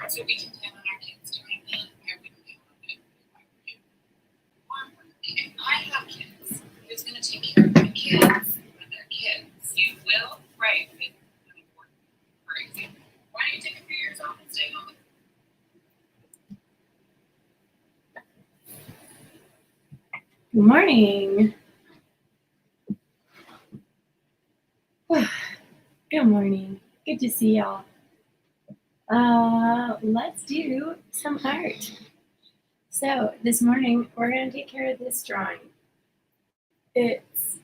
So we can plan on our kids doing that. I wouldn't plan on it if I were you. Or if I have kids, who's going to take care of my kids when they're kids? You will? Right. Okay. For example, why don't you take a few years off and stay home? Good morning. Good morning. Good to see y'all. Let's do some art. So this morning we're going to take care of this drawing. It's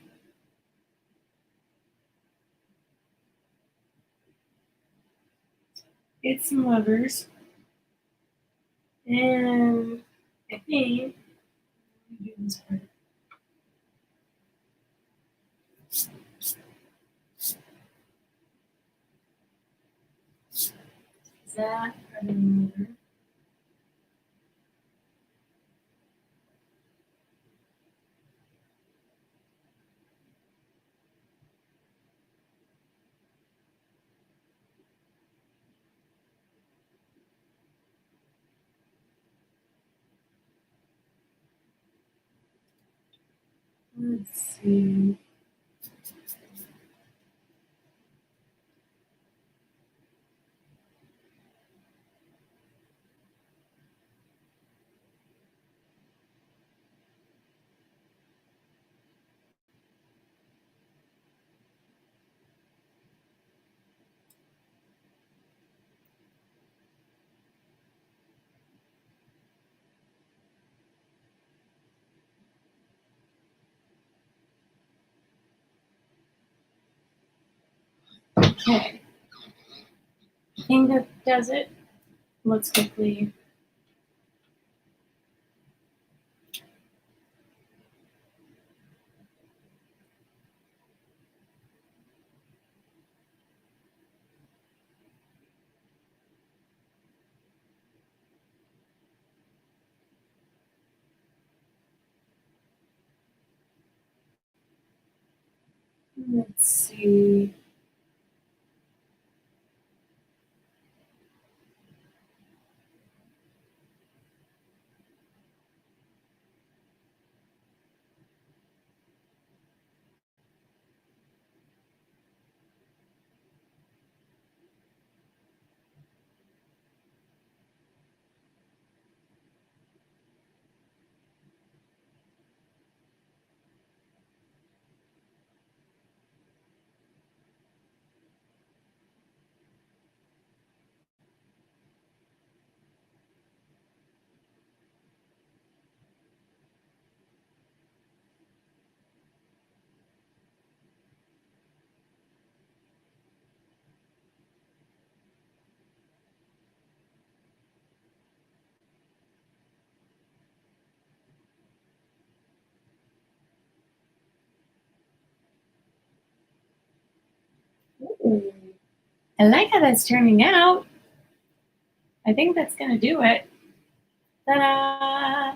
some lovers, and I think let me do this part. Is that part of the lover? Let's see. Okay. I think that does it. Let's quickly. Let's see. Ooh. I like how that's turning out. I think that's gonna do it. Ta-da!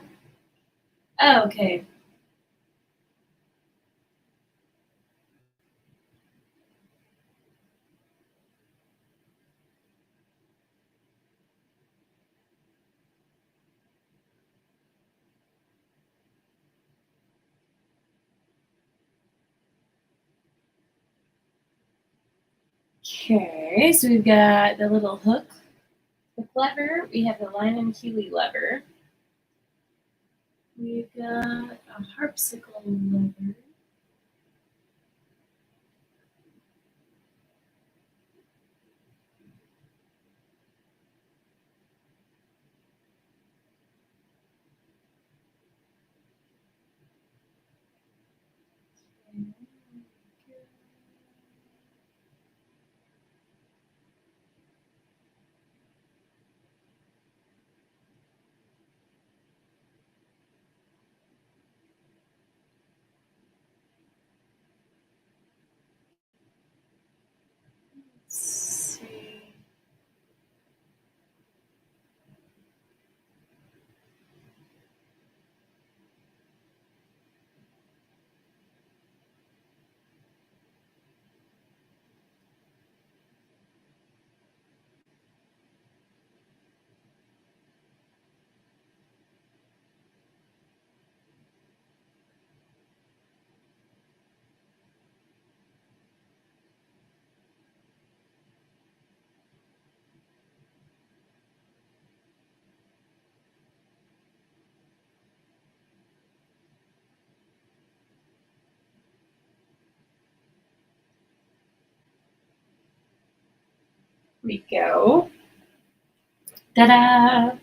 Oh, okay. Okay, so we've got the little hook lever. We have the line and Keeley lever. We've got a harpsichord lever. we go. Ta-da!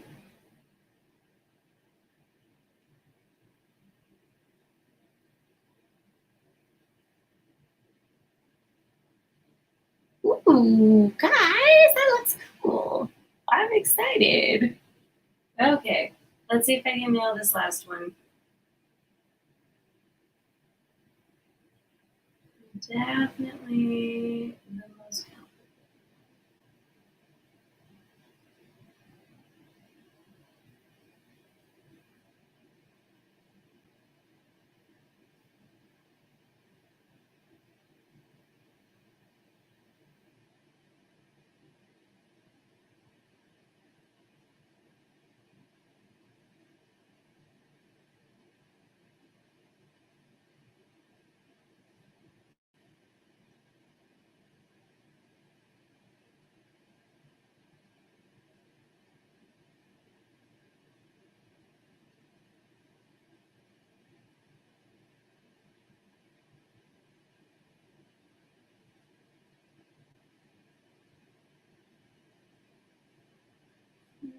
Ooh, guys, that looks cool. I'm excited. Okay, let's see if I can nail this last one. Definitely the most comfortable.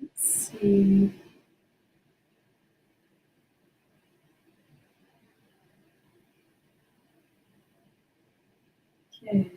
Let's see. Okay.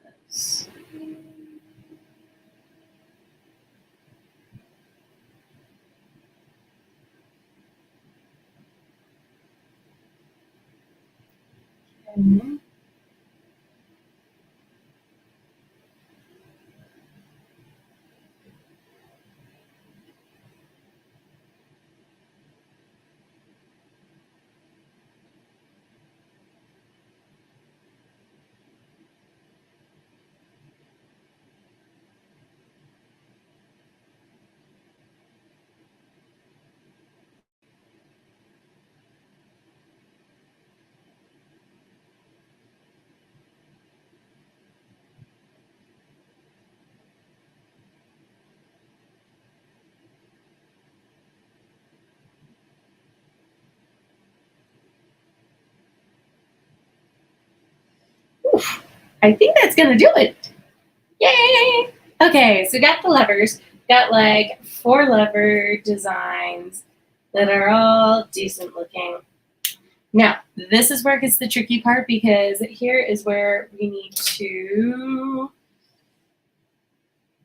Let's see. Okay. Oof. I think that's gonna do it. Yay! Okay, so got the levers. Got like 4 lever designs that are all decent looking. Now, this is where it gets the tricky part because here is where we need to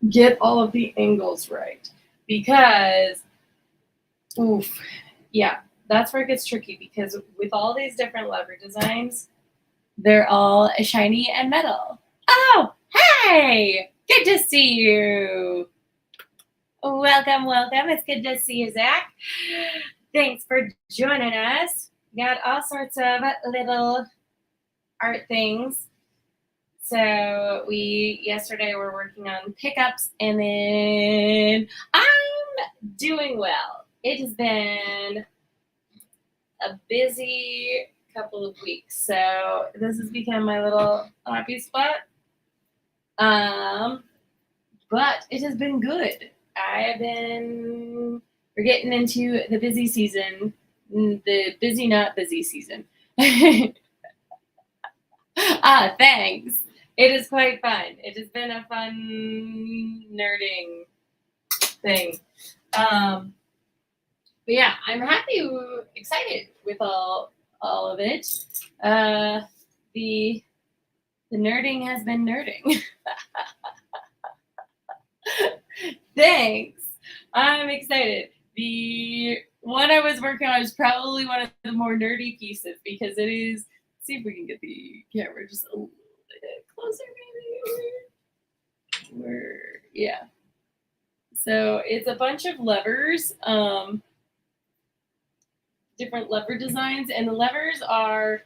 get all of the angles right. Because, oof, yeah, that's where it gets tricky because with all these different lever designs, they're all shiny and metal. Oh, hey! Good to see you. Welcome, welcome. It's good to see you, Zach. Thanks for joining us. Got all sorts of little art things. So we yesterday were working on pickups, and then I'm doing well. It has been a busy couple of weeks, so this has become my little happy spot. But it has been good. We're getting into the busy season, the busy not busy season. Thanks. It is quite fun. It has been a fun nerding thing. But yeah, I'm happy, excited with all of it. The nerding has been nerding. Thanks. I'm excited. The one I was working on is probably one of the more nerdy pieces because it is. Let's see if we can get the camera just a little bit closer, maybe. Yeah. So it's a bunch of levers, different lever designs, and the levers are,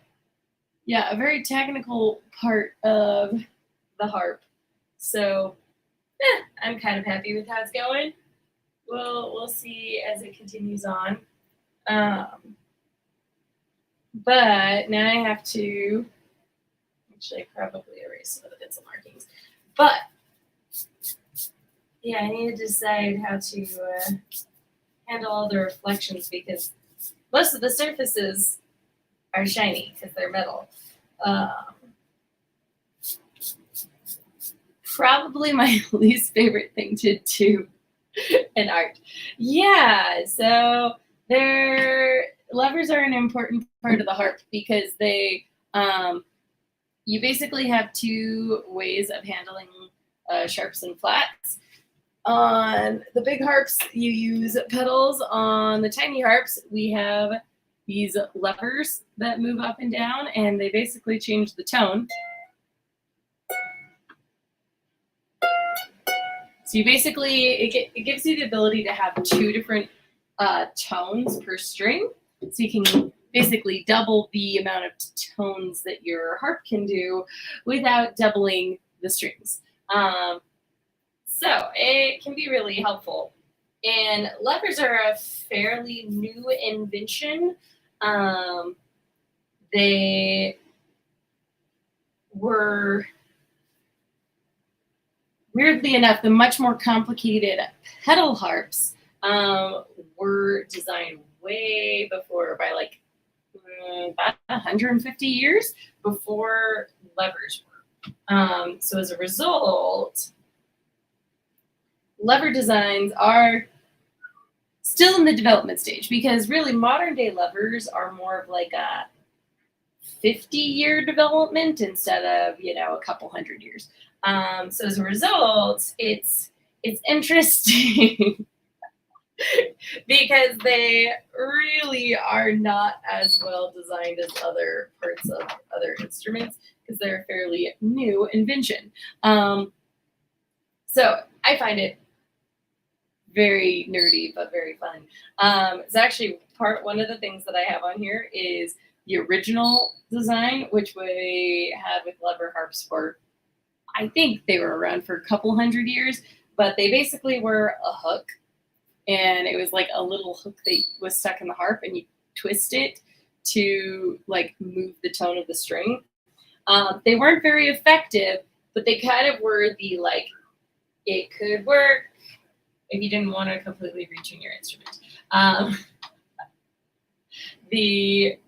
yeah, a very technical part of the harp. So I'm kind of happy with how it's going. We'll see as it continues on. But now I have to actually probably erase some of the bits and markings. But yeah, I need to decide how to handle all the reflections because most of the surfaces are shiny because they're metal. Probably my least favorite thing to do in art. Yeah, so their levers are an important part of the harp because they you basically have two ways of handling sharps and flats. On the big harps, you use pedals. On the tiny harps, we have these levers that move up and down, and they basically change the tone. So you basically, it gives you the ability to have two different tones per string. So you can basically double the amount of tones that your harp can do without doubling the strings. So it can be really helpful. And levers are a fairly new invention. They were, weirdly enough, the much more complicated pedal harps were designed way before, by like about 150 years before levers were. So as a result, lever designs are still in the development stage because really modern day levers are more of like a 50-year development instead of, a couple hundred years. So as a result, it's interesting because they really are not as well designed as other parts of other instruments because they're a fairly new invention. So I find it very nerdy but very fun. It's actually one of the things that I have on here is the original design, which we had with lever harps for, I think they were around for a couple hundred years, but they basically were a hook, and it was like a little hook that was stuck in the harp, and you twist it to like move the tone of the string. They weren't very effective, but they kind of were the like, it could work if you didn't want to completely retune your instrument. The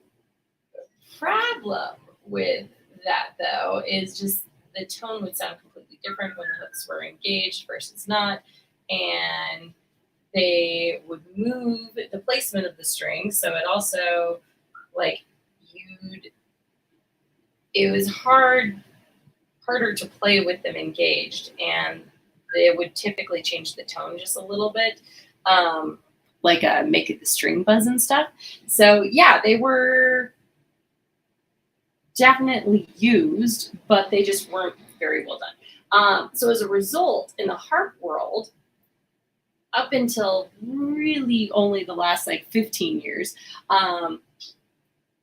problem with that, though, is just the tone would sound completely different when the hooks were engaged versus not, and they would move the placement of the string. So it also, like, it was harder to play with them engaged, and they would typically change the tone just a little bit, make it the string buzz and stuff. So yeah, they were definitely used, but they just weren't very well done. So as a result, in the harp world, up until really only the last 15 years,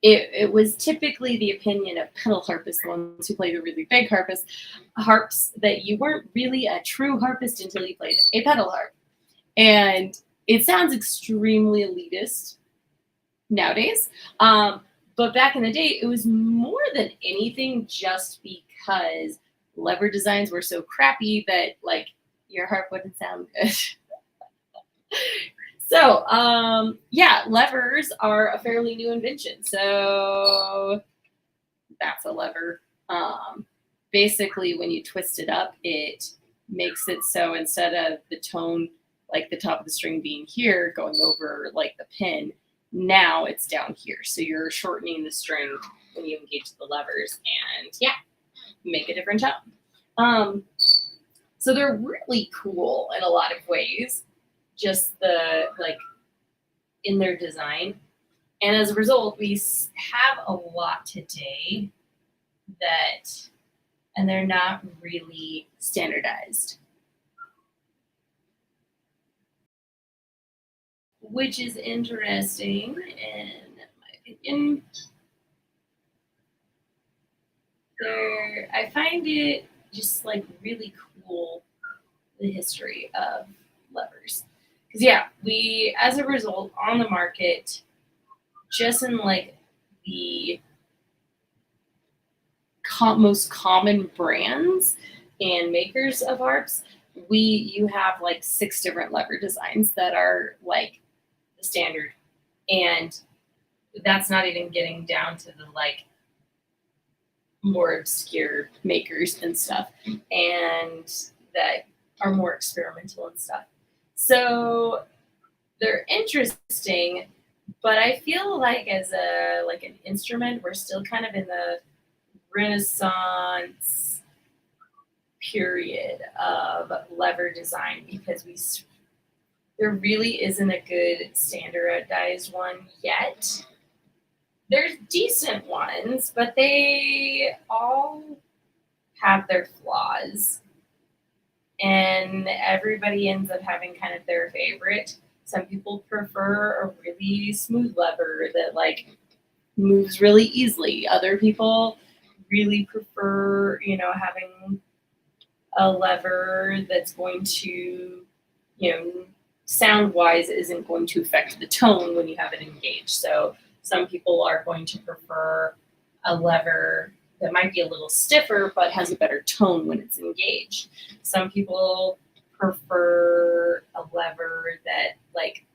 it was typically the opinion of pedal harpists, the ones who play the really big harps, that you weren't really a true harpist until you played a pedal harp. And it sounds extremely elitist nowadays. But back in the day, it was more than anything just because lever designs were so crappy that your harp wouldn't sound good. So, levers are a fairly new invention. So that's a lever. Basically, when you twist it up, it makes it so instead of the tone, the top of the string being here, going over the pin, now it's down here. So you're shortening the string when you engage the levers and make a different tone. So they're really cool in a lot of ways. Just the in their design. And as a result, we have a lot today and they're not really standardized. Which is interesting in my opinion. I find it just like really cool, the history of levers. Because yeah, we as a result on the market, just in like the most common brands and makers of harps, you have like 6 different lever designs that are like the standard, and that's not even getting down to the like more obscure makers and stuff, and that are more experimental and stuff. So they're interesting, but I feel like as an instrument, we're still kind of in the Renaissance period of lever design, because there really isn't a good standardized one yet. There's decent ones, but they all have their flaws, and everybody ends up having kind of their favorite. Some people prefer a really smooth lever that like moves really easily. Other people really prefer, having a lever that's going to, sound wise isn't going to affect the tone when you have it engaged. So some people are going to prefer a lever that might be a little stiffer but has a better tone when it's engaged. Some people prefer a lever that like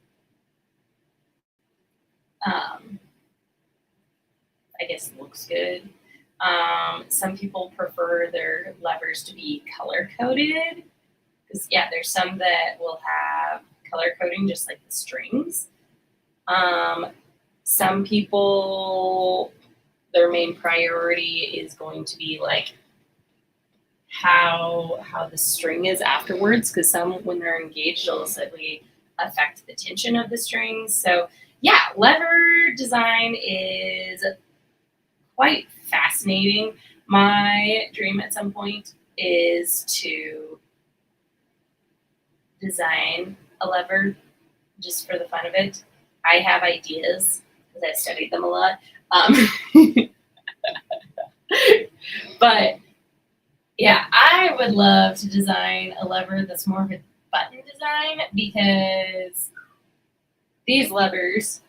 I guess looks good. Some people prefer their levers to be color coded, because yeah, there's some that will have color coding just like the strings. Some people, their main priority is going to be like how the string is afterwards, because some, when they're engaged, it'll slightly affect the tension of the strings. So yeah, lever design is quite fascinating. My dream at some point is to design a lever just for the fun of it. I have ideas because I've studied them a lot. But yeah, I would love to design a lever that's more of a button design, because these levers,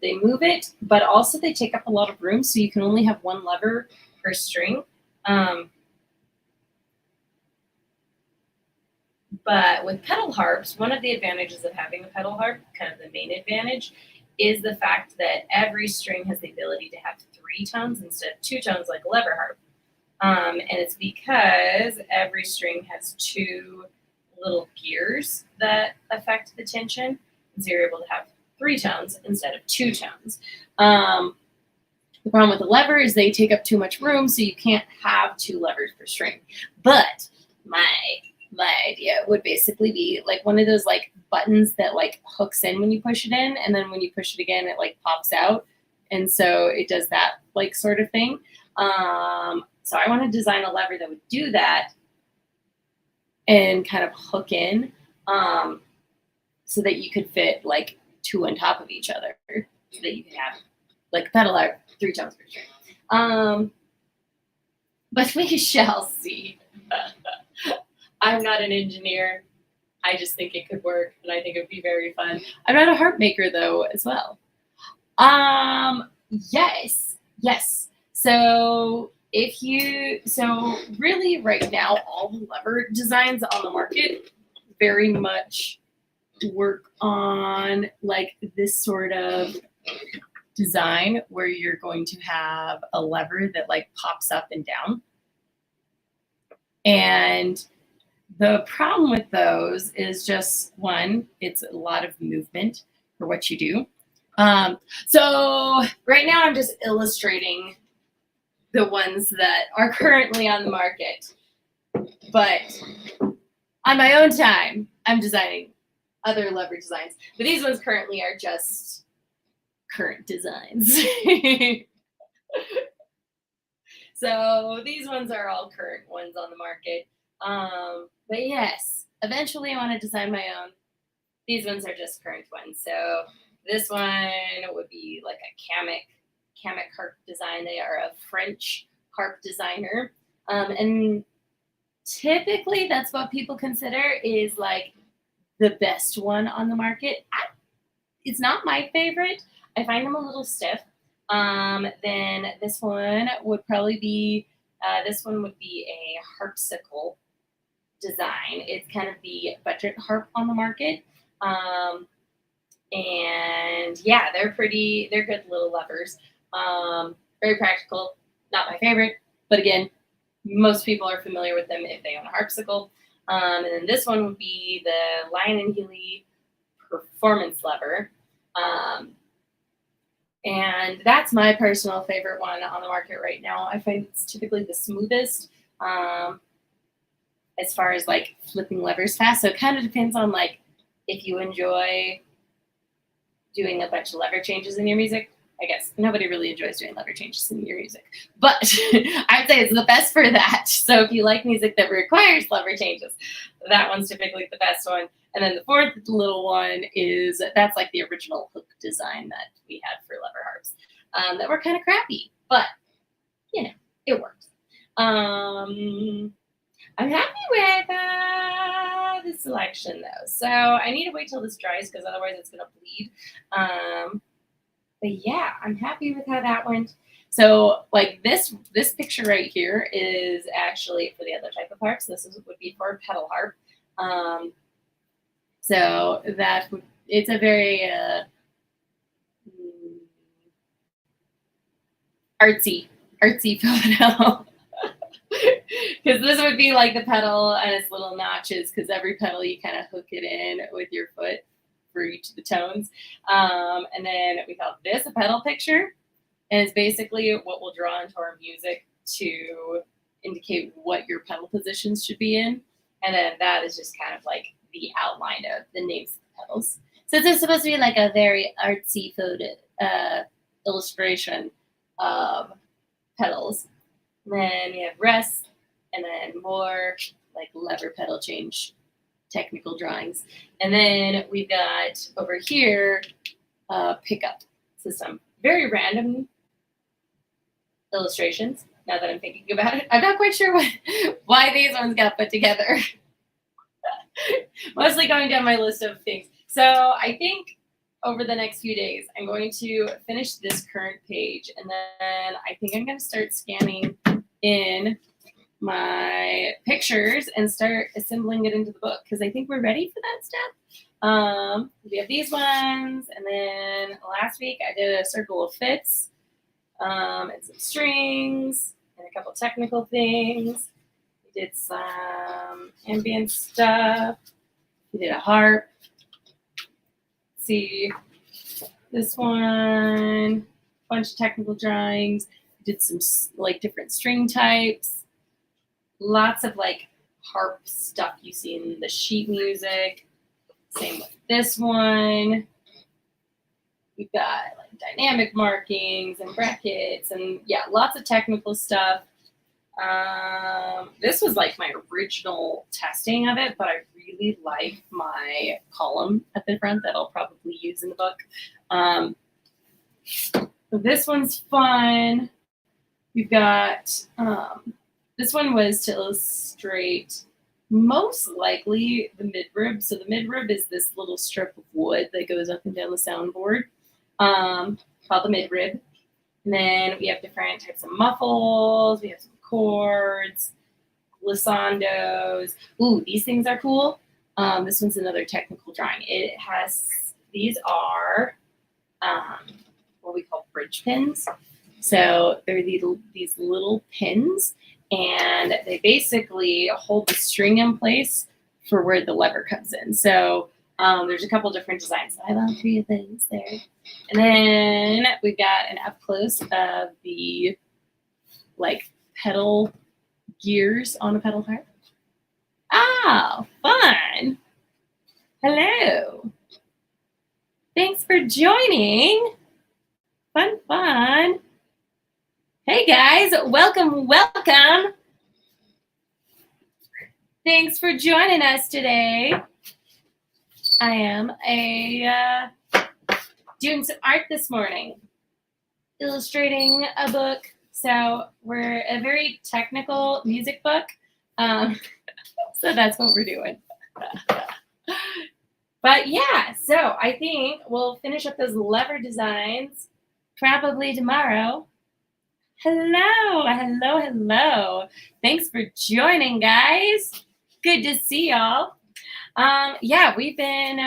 they move it, but also they take up a lot of room, so you can only have one lever per string. But with pedal harps, one of the advantages of having a pedal harp, kind of the main advantage, is the fact that every string has the ability to have 3 tones instead of 2 tones like a lever harp. And it's because every string has 2 little gears that affect the tension, so you're able to have 3 tones instead of 2 tones. The problem with the lever is they take up too much room, so you can't have 2 levers per string. But my idea would basically be like one of those like buttons that like hooks in when you push it in, and then when you push it again, it like pops out. And so it does that like sort of thing. So I want to design a lever that would do that and kind of hook in, so that you could fit like 2 on top of each other, so that you could have like a pedal harp 3 tones per string. But we shall see. I'm not an engineer. I just think it could work, and I think it would be very fun. I'm not a harp maker though, as well. Yes. So really right now, all the lever designs on the market very much work on like this sort of design where you're going to have a lever that like pops up and down. And the problem with those is just one, it's a lot of movement for what you do. So right now I'm just illustrating the ones that are currently on the market. But on my own time, I'm designing other lever designs. But these ones currently are just current designs. So these ones are all current ones on the market. But yes, eventually I want to design my own. These ones are just current ones. So this one would be like a Kamek harp design. They are a French harp designer. And typically that's what people consider is like the best one on the market. It's not my favorite. I find them a little stiff. Then this one would probably be, this one would be a harpsicle design. It's kind of the budget harp on the market. And yeah, they're good little levers. Very practical, not my favorite, but again, most people are familiar with them if they own a harpsicle. And then this one would be the Lion & Healy performance lever. And that's my personal favorite one on the market right now. I find it's typically the smoothest as far as like flipping levers fast. So it kind of depends on like if you enjoy doing a bunch of lever changes in your music. I guess nobody really enjoys doing lever changes in your music, but I'd say it's the best for that. So if you like music that requires lever changes, that one's typically the best one. And then the fourth little one is, that's like the original hook design that we had for lever harps that were kind of crappy, but you know, it works. I'm happy with the selection though. So I need to wait till this dries because otherwise it's gonna bleed. But yeah, I'm happy with how that went. So like this picture right here is actually for the other type of harps. Would be for a pedal harp. So it's a very artsy photo. Because this would be like the pedal and its little notches, because every pedal you kind of hook it in with your foot for each of the tones. And then we call this a pedal picture. And it's basically what we'll draw into our music to indicate what your pedal positions should be in. And then that is just kind of like the outline of the names of the pedals. So it's supposed to be like a very artsy photo illustration of pedals. And then we have rest, and then more like lever pedal change technical drawings. And then we've got over here pickup system. Very random illustrations, now that I'm thinking about it. I'm not quite sure why these ones got put together. Mostly going down my list of things. So I think over the next few days, I'm going to finish this current page, and then I think I'm going to start scanning in my pictures and start assembling it into the book, because I think we're ready for that step. We have these ones, and then last week I did a circle of fits, and some strings, and a couple technical things. We did some ambient stuff. We did a harp. Let's see, this one, bunch of technical drawings. We did some like different string types. Lots of like harp stuff you see in the sheet music. Same with this one. We've got like dynamic markings and brackets, and yeah, lots of technical stuff. This was like my original testing of it, but I really like my column at the front that I'll probably use in the book. This one's fun. We've got, this one was to illustrate most likely the midrib. So the midrib is this little strip of wood that goes up and down the soundboard, called the midrib. And then we have different types of muffles. We have some chords, glissandos. Ooh, these things are cool. This one's another technical drawing. It has, these are what we call bridge pins. So they're these little pins, and they basically hold the string in place for where the lever comes in. So there's a couple different designs. I love 3 of those there. And then we've got an up close of the like pedal gears on a pedal harp. Oh, fun. Hello. Thanks for joining. Fun, fun. Hey guys, welcome, welcome. Thanks for joining us today. I am doing some art this morning, illustrating a book. So we're a very technical music book. So that's what we're doing. But yeah, so I think we'll finish up those lever designs probably tomorrow. Hello, hello, hello. Thanks for joining, guys. Good to see y'all. Yeah, we've been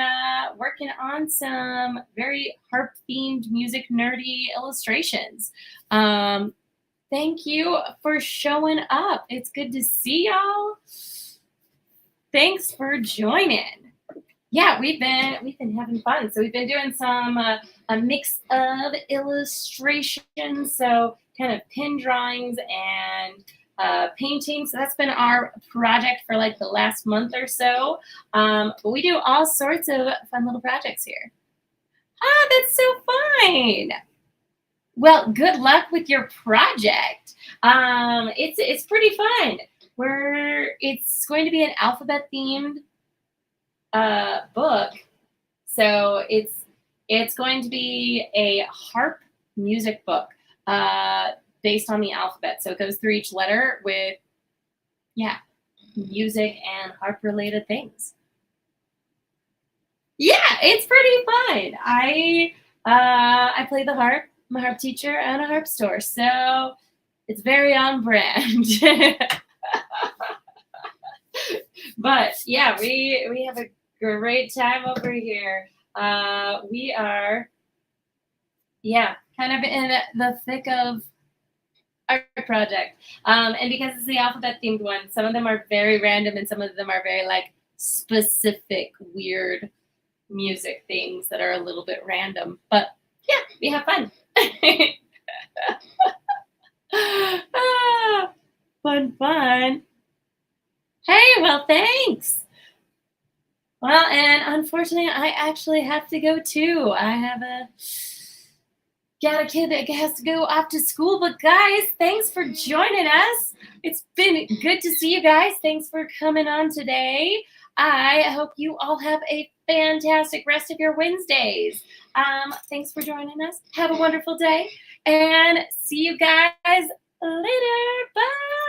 working on some very harp-themed, music nerdy illustrations. Thank you for showing up. It's good to see y'all. Thanks for joining. Yeah, we've been having fun. So we've been doing some a mix of illustrations, so kind of pin drawings and painting. So that's been our project for like the last month or so. But we do all sorts of fun little projects here. Ah, that's so fun. Well, good luck with your project. It's pretty fun. It's going to be an alphabet themed book. So it's going to be a harp music book based on the alphabet. So it goes through each letter with, yeah, music and harp related things. Yeah, it's pretty fun. I play the harp. I'm a harp teacher and a harp store, so it's very on brand. But yeah, we have a great time over here. We are, yeah, kind of in the thick of our project. And because it's the alphabet themed one, some of them are very random and some of them are very like specific, weird music things that are a little bit random. But yeah, we have fun. Fun, fun. Hey, well, thanks. Well, and unfortunately, I actually have to go too. I have got a kid that has to go off to school. But guys, thanks for joining us. It's been good to see you guys. Thanks for coming on today. I hope you all have a fantastic rest of your Wednesdays. Thanks for joining us. Have a wonderful day and see you guys later. Bye.